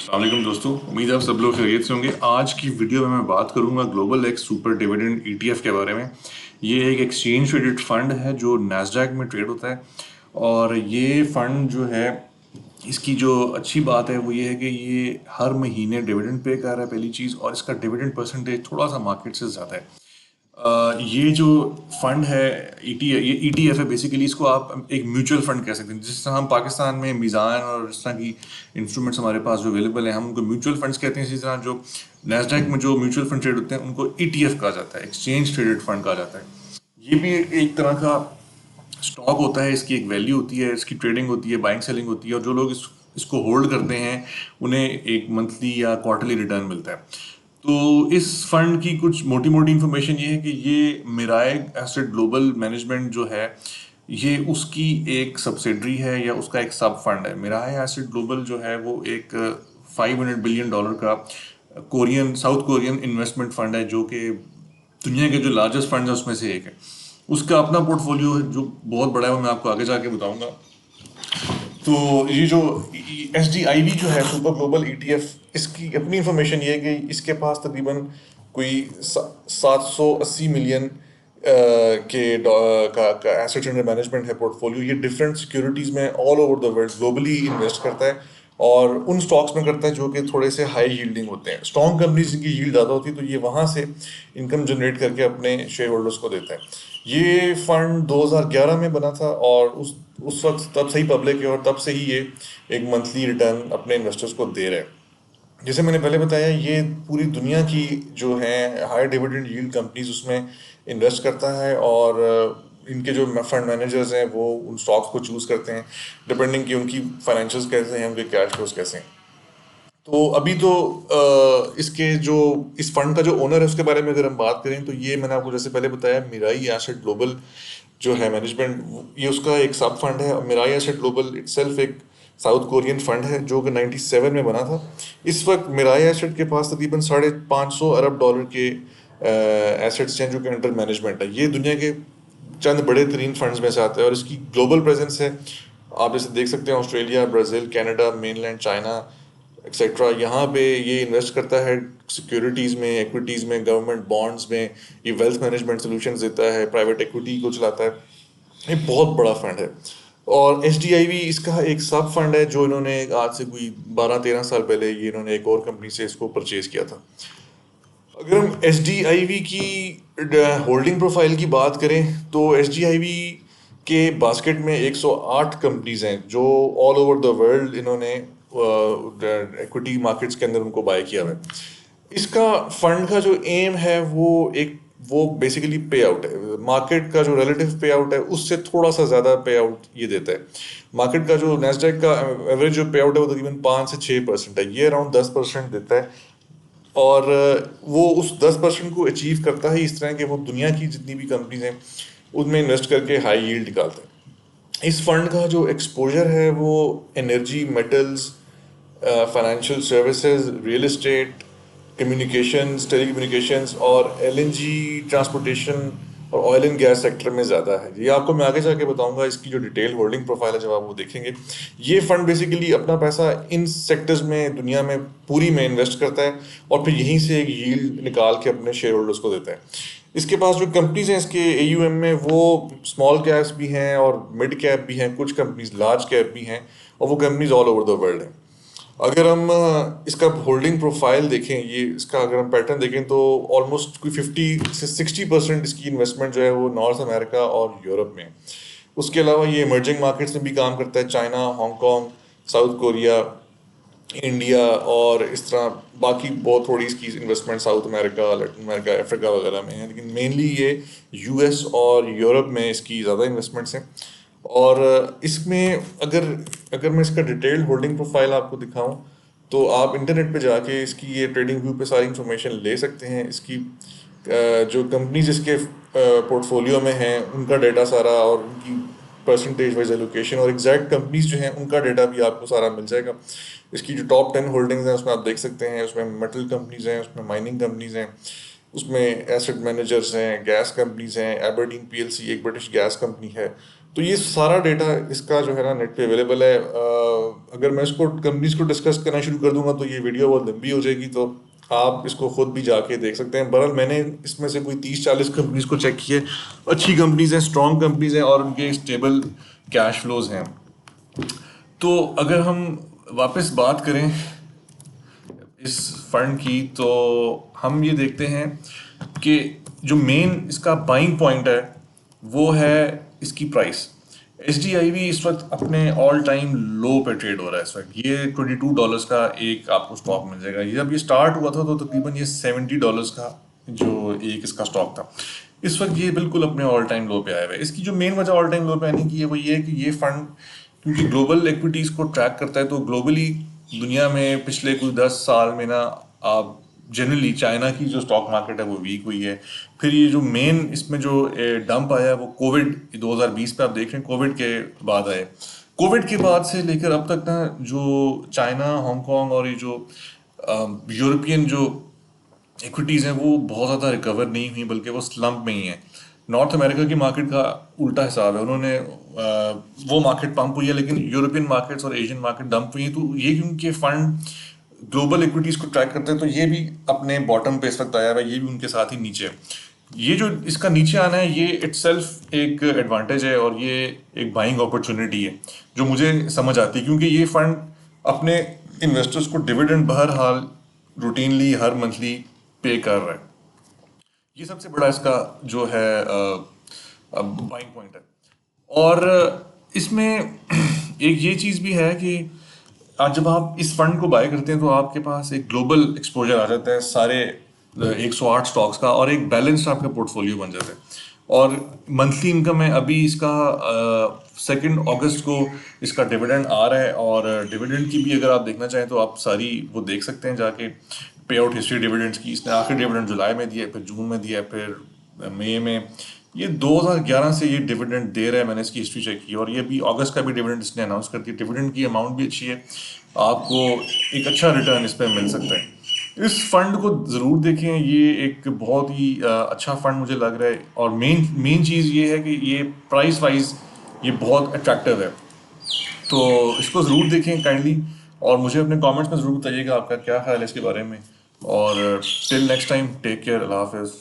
अस्सलाम दोस्तों, उम्मीद है आप सब लोग खैरियत से होंगे। आज की वीडियो में मैं बात करूंगा global x super dividend ETF के बारे में। ये एक एक्सचेंज ट्रेडेड फंड है जो नैस्डैक में ट्रेड होता है। और ये फंड जो है, इसकी जो अच्छी बात है वो ये है कि ये हर महीने डिविडेंड पे कर रहा है, पहली चीज़। और इसका डिविडेंड परसेंटेज थोड़ा सा मार्केट से ज़्यादा है। ये जो फंड है, ये ईटीएफ है बेसिकली। इसको आप एक म्यूचुअल फंड कह सकते हैं। जिस तरह हम पाकिस्तान में मीज़ान और इस तरह की इंस्ट्रूमेंट्स हमारे पास जो अवेलेबल हैं, हम उनको म्यूचुअल फंड्स कहते हैं। इसी तरह जो नैस्डैक में जो म्यूचुअल फंड ट्रेड होते हैं उनको ईटीएफ कहा जाता है, एक्सचेंज ट्रेडेड फंड कहा जाता है। ये भी एक तरह का स्टॉक होता है। इसकी एक वैल्यू होती है, इसकी ट्रेडिंग होती है, बाइंग सेलिंग होती है। और जो लोग इसको होल्ड करते हैं उन्हें एक मंथली या क्वार्टरली रिटर्न मिलता है। तो इस फंड की कुछ मोटी मोटी इन्फॉर्मेशन ये है कि ये मिराय एसेट ग्लोबल मैनेजमेंट जो है, ये उसकी एक सब्सिडरी है या उसका एक सब फंड है। मिराय एसेट ग्लोबल जो है वो एक $500 बिलियन का साउथ कोरियन इन्वेस्टमेंट फंड है, जो कि दुनिया के जो लार्जेस्ट फंड है उसमें से एक है। उसका अपना पोर्टफोलियो है जो बहुत बड़ा है, वो मैं आपको आगे जाके बताऊंगा। तो ये जो SDIV जो है, सुपर ग्लोबल ETF, इसकी अपनी इंफॉर्मेशन ये है कि इसके पास तकरीबन कोई 780 मिलियन का एसेट अंडर मैनेजमेंट है, पोर्टफोलियो। ये डिफरेंट सिक्योरिटीज़ में all over the world globally invest करता है और उन स्टॉक्स में करता है जो कि थोड़े से हाई यील्डिंग होते हैं। स्ट्रॉन्ग कंपनीज जिनकी यील्ड ज़्यादा होती है तो ये वहाँ से इनकम जनरेट करके अपने शेयर होल्डर्स को देता है। ये फंड 2011 में बना था और उस वक्त तब से ही पब्लिक है और तब से ही ये एक मंथली रिटर्न अपने इन्वेस्टर्स को दे रहे हैं। जैसे मैंने पहले बताया, ये पूरी दुनिया की जो है हाई डिविडेंड यील्ड कंपनीज उसमें इन्वेस्ट करता है। और इनके जो फंड मैनेजर्स हैं वो उन स्टॉक्स को चूज़ करते हैं डिपेंडिंग कि उनकी फाइनेंशियल्स कैसे हैं, उनके कैश फ्लोज कैसे हैं। तो अभी तो इसके जो इस फंड का जो ओनर है उसके बारे में अगर हम बात करें तो ये मैंने आपको जैसे पहले बताया, मिराई एसेट ग्लोबल जो है मैनेजमेंट, ये उसका एक सब फंड है। और मिराई एसेट ग्लोबल इटसेल्फ एक साउथ कोरियन फंड है जो कि 97 में बना था। इस वक्त मिराई एसेट के पास तकरीबन $550 अरब के एसेट्स हैं जो कि अंडर मैनेजमेंट है। ये दुनिया के चंद बड़े तरीन फंड्स में से आता है और इसकी ग्लोबल प्रेजेंस है। आप जैसे देख सकते हैं, Australia, Brazil, Canada, mainland China etcetera, यहाँ पे ये इन्वेस्ट करता है सिक्योरिटीज़ में, इक्विटीज़ में, गवर्नमेंट बॉन्ड्स में। ये वेल्थ मैनेजमेंट सॉल्यूशंस देता है, प्राइवेट इक्विटी को चलाता है। ये बहुत बड़ा फंड है। और SDIV इसका एक सब फंड है जो इन्होंने आज से कोई 12-13 साल पहले ये इन्होंने एक और कंपनी से इसको परचेज किया था। अगर हम SDIV की होल्डिंग प्रोफाइल की बात करें तो SDIV के बास्केट में 108 कंपनीज हैं जो ऑल ओवर द वर्ल्ड इन्होंने इक्विटी मार्केट्स के अंदर उनको बाय किया हुआ है। इसका फंड का जो एम है वो बेसिकली पे आउट है। मार्केट का जो रिलेटिव पे आउट है उससे थोड़ा सा ज़्यादा पे आउट ये देता है। मार्केट का जो नैस्डैक का एवरेज जो पे आउट है वो तकरीबन 5 से 6% है, ये अराउंड 10% देता है। और वो उस 10% को अचीव करता है इस तरह के वो दुनिया की जितनी भी कंपनीज हैं उनमें इन्वेस्ट करके हाई यील्ड निकालता है। इस फंड का जो एक्सपोजर है वो energy, metals, financial services, real estate, communications, telecommunications और LNG ट्रांसपोर्टेशन और ऑयल एंड गैस सेक्टर में ज़्यादा है। ये आपको मैं आगे जाके बताऊंगा, इसकी जो डिटेल होल्डिंग प्रोफाइल है जब आप वो देखेंगे। ये फंड बेसिकली अपना पैसा इन सेक्टर्स में दुनिया में पूरी में इन्वेस्ट करता है और फिर यहीं से एक यील्ड निकाल के अपने शेयर होल्डर्स को देता है। इसके पास जो कंपनीज हैं इसके AUM में, वो स्मॉल कैप्स भी हैं और मिड कैप भी हैं, कुछ कंपनीज लार्ज कैप भी हैं और वो companies all over the world हैं। अगर हम इसका होल्डिंग प्रोफाइल देखें, ये इसका अगर हम पैटर्न देखें तो ऑलमोस्ट कोई 50 से 60% इसकी इन्वेस्टमेंट जो है वो नॉर्थ अमेरिका और यूरोप में है। उसके अलावा ये इमर्जिंग मार्केट्स में भी काम करता है, China, Hong Kong, south Korea, India और इस तरह बाकी बहुत थोड़ी इसकी investment south America, Latin America, Africa वगैरह में है। लेकिन मेनली ये US और यूरोप में इसकी ज़्यादा इन्वेस्टमेंट्स हैं। और इसमें अगर अगर मैं इसका डिटेल्ड होल्डिंग प्रोफाइल आपको दिखाऊं तो आप इंटरनेट पे जाके इसकी ये ट्रेडिंग व्यू पे सारी इन्फॉर्मेशन ले सकते हैं। इसकी जो कंपनीज इसके पोर्टफोलियो में हैं उनका डेटा सारा और उनकी परसेंटेज वाइज एलोकेशन और एग्जैक्ट कंपनीज जो हैं उनका डेटा भी आपको सारा मिल जाएगा। इसकी जो टॉप 10 होल्डिंग्स हैं उसमें आप देख सकते हैं, उसमें मेटल कंपनीज हैं, उसमें माइनिंग कंपनीज हैं, उसमें एसेट मैनेजर्स हैं, गैस कंपनीज हैं। एबरडीन PLC एक ब्रिटिश गैस कंपनी है, तो ये सारा डेटा इसका जो है ना नेट पे अवेलेबल है। अगर मैं इसको कंपनीज को डिस्कस करना शुरू कर दूंगा तो ये वीडियो बहुत लंबी हो जाएगी, तो आप इसको खुद भी जाके देख सकते हैं। बहरहाल मैंने इसमें से कोई 30-40 कंपनीज को चेक किए, अच्छी कंपनीज हैं, स्ट्रॉन्ग कंपनीज हैं और उनके स्टेबल कैश फ्लोज हैं। तो अगर हम वापस बात करें इस फंड की, तो हम ये देखते हैं कि जो मेन इसका बाइंग पॉइंट है वो है इसकी price. H D I V इस वक्त अपने ऑल टाइम लो पे ट्रेड हो रहा है इस वक्त। ये $22 का एक आपको स्टॉक मिल जाएगा। ये जब ये स्टार्ट हुआ था तो तकरीबन ये $70 का जो एक इसका स्टॉक था। इस वक्त ये बिल्कुल अपने ऑल टाइम लो पे आया हुआ है। इसकी जो मेन वजह ऑल टाइम लो पे आने की है वो ये है कि ये फंड क्योंकि ग्लोबल इक्विटीज को ट्रैक करता है, तो ग्लोबली दुनिया में पिछले कुछ 10 साल में ना आप जनरली चाइना की जो स्टॉक मार्केट है वो वीक हुई है। फिर ये जो मेन इसमें जो डंप आया है वो कोविड 2020 पे आप देख रहे हैं, कोविड के बाद आए। कोविड के बाद से लेकर अब तक ना जो चाइना, हांगकांग और ये जो यूरोपियन जो इक्विटीज़ हैं वो बहुत ज़्यादा रिकवर नहीं हुई, बल्कि वो स्लम्प में ही हैं। नॉर्थ अमेरिका की मार्केट का उल्टा हिसाब है, उन्होंने वो मार्केट पंप हुई है, लेकिन यूरोपियन मार्केट्स और एशियन मार्केट डंप हुई हैं। तो ये क्योंकि फंड ग्लोबल इक्विटीज़ को ट्रैक करते हैं तो ये भी अपने बॉटम पे इस वक्त आया हुआ है, ये भी उनके साथ ही नीचे है। ये जो इसका नीचे आना है ये इटसेल्फ एक एडवांटेज है और ये एक बाइंग अपॉर्चुनिटी है जो मुझे समझ आती है, क्योंकि ये फंड अपने इन्वेस्टर्स को डिविडेंड बहरहाल रूटीनली हर मंथली पे कर रहा है। ये सबसे बड़ा इसका जो है बाइंग पॉइंट है। और इसमें एक ये चीज़ भी है कि आज जब आप इस फंड को बाय करते हैं तो आपके पास एक ग्लोबल एक्सपोजर आ जाता है सारे 108 स्टॉक्स का, और एक बैलेंस्ड आपका पोर्टफोलियो बन जाता है। और मंथली इनकम है, अभी इसका 2 अगस्त को इसका डिविडेंड आ रहा है, और डिविडेंड की भी अगर आप देखना चाहें तो आप सारी वो देख सकते हैं जाके, पे आउट हिस्ट्री डिविडेंड्स की। इसने आखिरी डिविडेंड जुलाई में दिया है, फिर जून में दिया है, फिर मई में। ये 2011 से ये डिविडेंड दे रहा है, मैंने इसकी हिस्ट्री चेक की, और ये भी अगस्त का भी डिविडेंड इसने अनाउंस कर दिया। डिविडेंड की अमाउंट भी अच्छी है, आपको एक अच्छा रिटर्न इस पर मिल सकता है। इस फंड को ज़रूर देखें, ये एक बहुत ही अच्छा फंड मुझे लग रहा है। और मेन मेन चीज़ ये है कि ये प्राइस वाइज ये बहुत अट्रैक्टिव है, तो इसको ज़रूर देखें काइंडली। और मुझे अपने कमेंट्स में ज़रूर बताइएगा आपका क्या ख्याल है इसके बारे में। और till next time, take care, Allah हाफिज़।